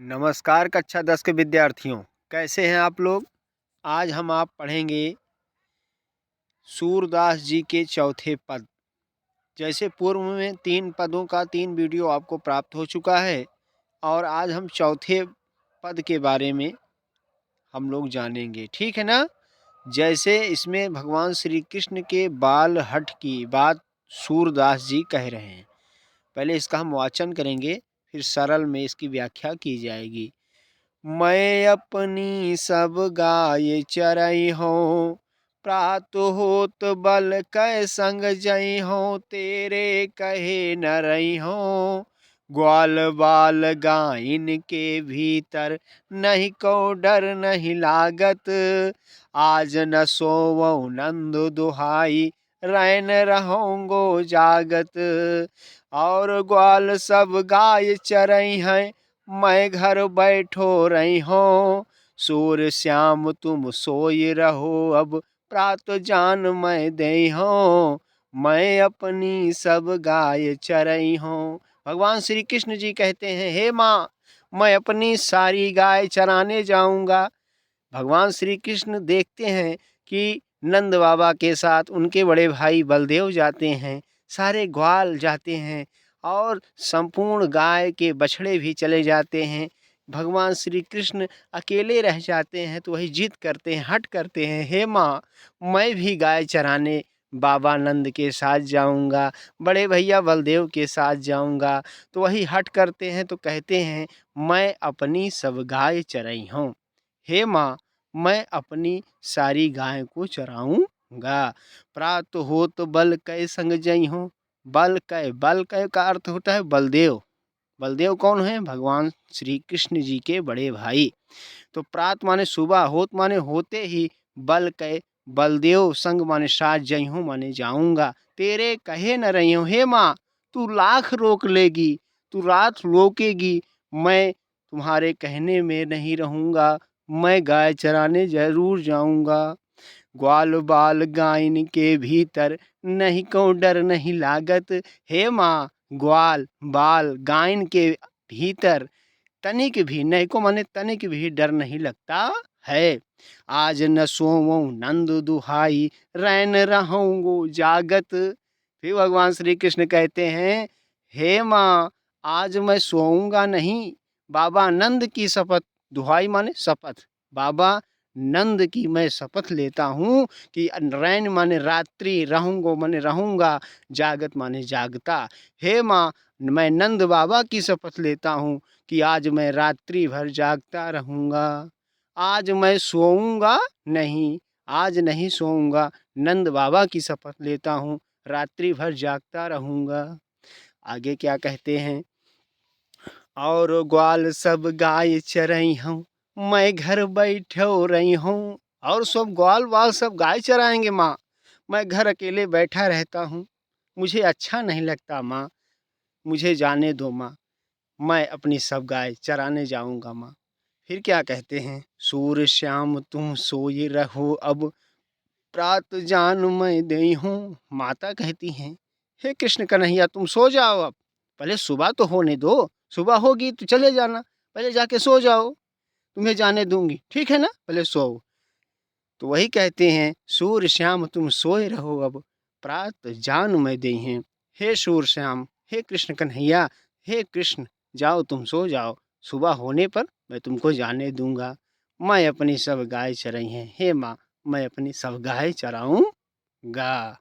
नमस्कार कक्षा 10 के विद्यार्थियों, कैसे हैं आप लोग। आज हम आप पढ़ेंगे सूरदास जी के चौथे पद। जैसे पूर्व में 3 पदों का 3 वीडियो आपको प्राप्त हो चुका है और आज हम चौथे पद के बारे में हम लोग जानेंगे, ठीक है ना। जैसे इसमें भगवान श्री कृष्ण के बाल हठ की बात सूरदास जी कह रहे हैं। पहले इसका हम वाचन करेंगे, फिर सरल में इसकी व्याख्या की जाएगी। मैं अपनी सब गाय चरई हो, प्रात होत बल कै संग जई हो, तेरे कहे न रही हो। ग्वाल बाल गाइन के भीतर, नहीं को डर नहीं लागत। आज न सोवो नंद दुहाई, रैन रहोंगो जागत। और ग्वाल सब गाय चरई हैं, मैं घर बैठो रही हो। सूर श्याम तुम सोई रहो, अब प्रात जान मैं दे हो। मैं अपनी सब गाय चरई हूँ। भगवान श्री कृष्ण जी कहते हैं, हे माँ, मैं अपनी सारी गाय चराने जाऊंगा। भगवान श्री कृष्ण देखते हैं कि नंद बाबा के साथ उनके बड़े भाई बलदेव जाते हैं, सारे ग्वाल जाते हैं और संपूर्ण गाय के बछड़े भी चले जाते हैं। भगवान श्री कृष्ण अकेले रह जाते हैं तो वही जिद करते हैं, हट करते हैं, हे माँ, मैं भी गाय चराने बाबा नंद के साथ जाऊंगा, बड़े भैया बलदेव के साथ जाऊंगा। तो वही हट करते हैं तो कहते हैं, मैं अपनी सब गाय चराई हूँ। हे माँ, मैं अपनी सारी गाय को चराऊंगा। प्रात होत बल कै संग जई हूँ। बल कै का अर्थ होता है बलदेव। बलदेव कौन है? भगवान श्री कृष्ण जी के बड़े भाई। तो प्रात माने सुबह, होत माने होते ही, बल कै बलदेव संग माने साथ जई हूँ माने जाऊंगा। तेरे कहे न रही हूँ। हे माँ, तू लाख रोक लेगी, तू रात रोकेगी, मैं तुम्हारे कहने में नहीं रहूंगा। मैं गाय चराने जरूर जाऊंगा। ग्वाल बाल गायन के भीतर, नहीं को डर नहीं लागत। हे माँ, ग्वाल बाल गायन के भीतर तनिक भी, नहीं को माने तनिक भी डर नहीं लगता है। आज न सोवो नंद दुहाई, रैन रहूंगो जागत। फिर भगवान श्री कृष्ण कहते हैं, हे माँ, आज मैं सोऊंगा नहीं। बाबा नंद की शपथ, दुहाई माने शपथ, बाबा नंद की मैं शपथ लेता हूँ कि रैन माने रात्रि, रहूंगो माने रहूंगा, जागत माने जागता। हे माँ, मैं नंद बाबा की शपथ लेता हूँ कि आज मैं रात्रि भर जागता रहूंगा। आज मैं सोऊंगा नहीं, आज नहीं सोऊंगा। नंद बाबा की शपथ लेता हूँ, रात्रि भर जागता रहूंगा। आगे क्या कहते हैं? और ग्वाल सब गाय चरई हूँ, मैं घर बैठो रही हूँ। और सब ग्वाल वाल सब गाय चराएंगे माँ, मैं घर अकेले बैठा रहता हूँ, मुझे अच्छा नहीं लगता माँ, मुझे जाने दो माँ, मैं अपनी सब गाय चराने जाऊंगा माँ। फिर क्या कहते हैं? सूर श्याम तुम सोई रहो, अब प्रात जान मैं दई हूँ। माता कहती हैं, हे कृष्ण कन्हैया, तुम सो जाओ, अब पहले सुबह तो होने दो, सुबह होगी तो चले जाना, पहले जाके सो जाओ, तुम्हें जाने दूंगी, ठीक है ना, पहले सो। तो वही कहते हैं, सूर श्याम तुम सोए रहो, अब प्रात जान मैं दई हैं। हे सूर श्याम, हे कृष्ण कन्हैया, हे कृष्ण, जाओ तुम सो जाओ, सुबह होने पर मैं तुमको जाने दूंगा। मैं अपनी सब गाय चराई हैं, हे माँ, मैं अपनी सब गाय चराऊंगा।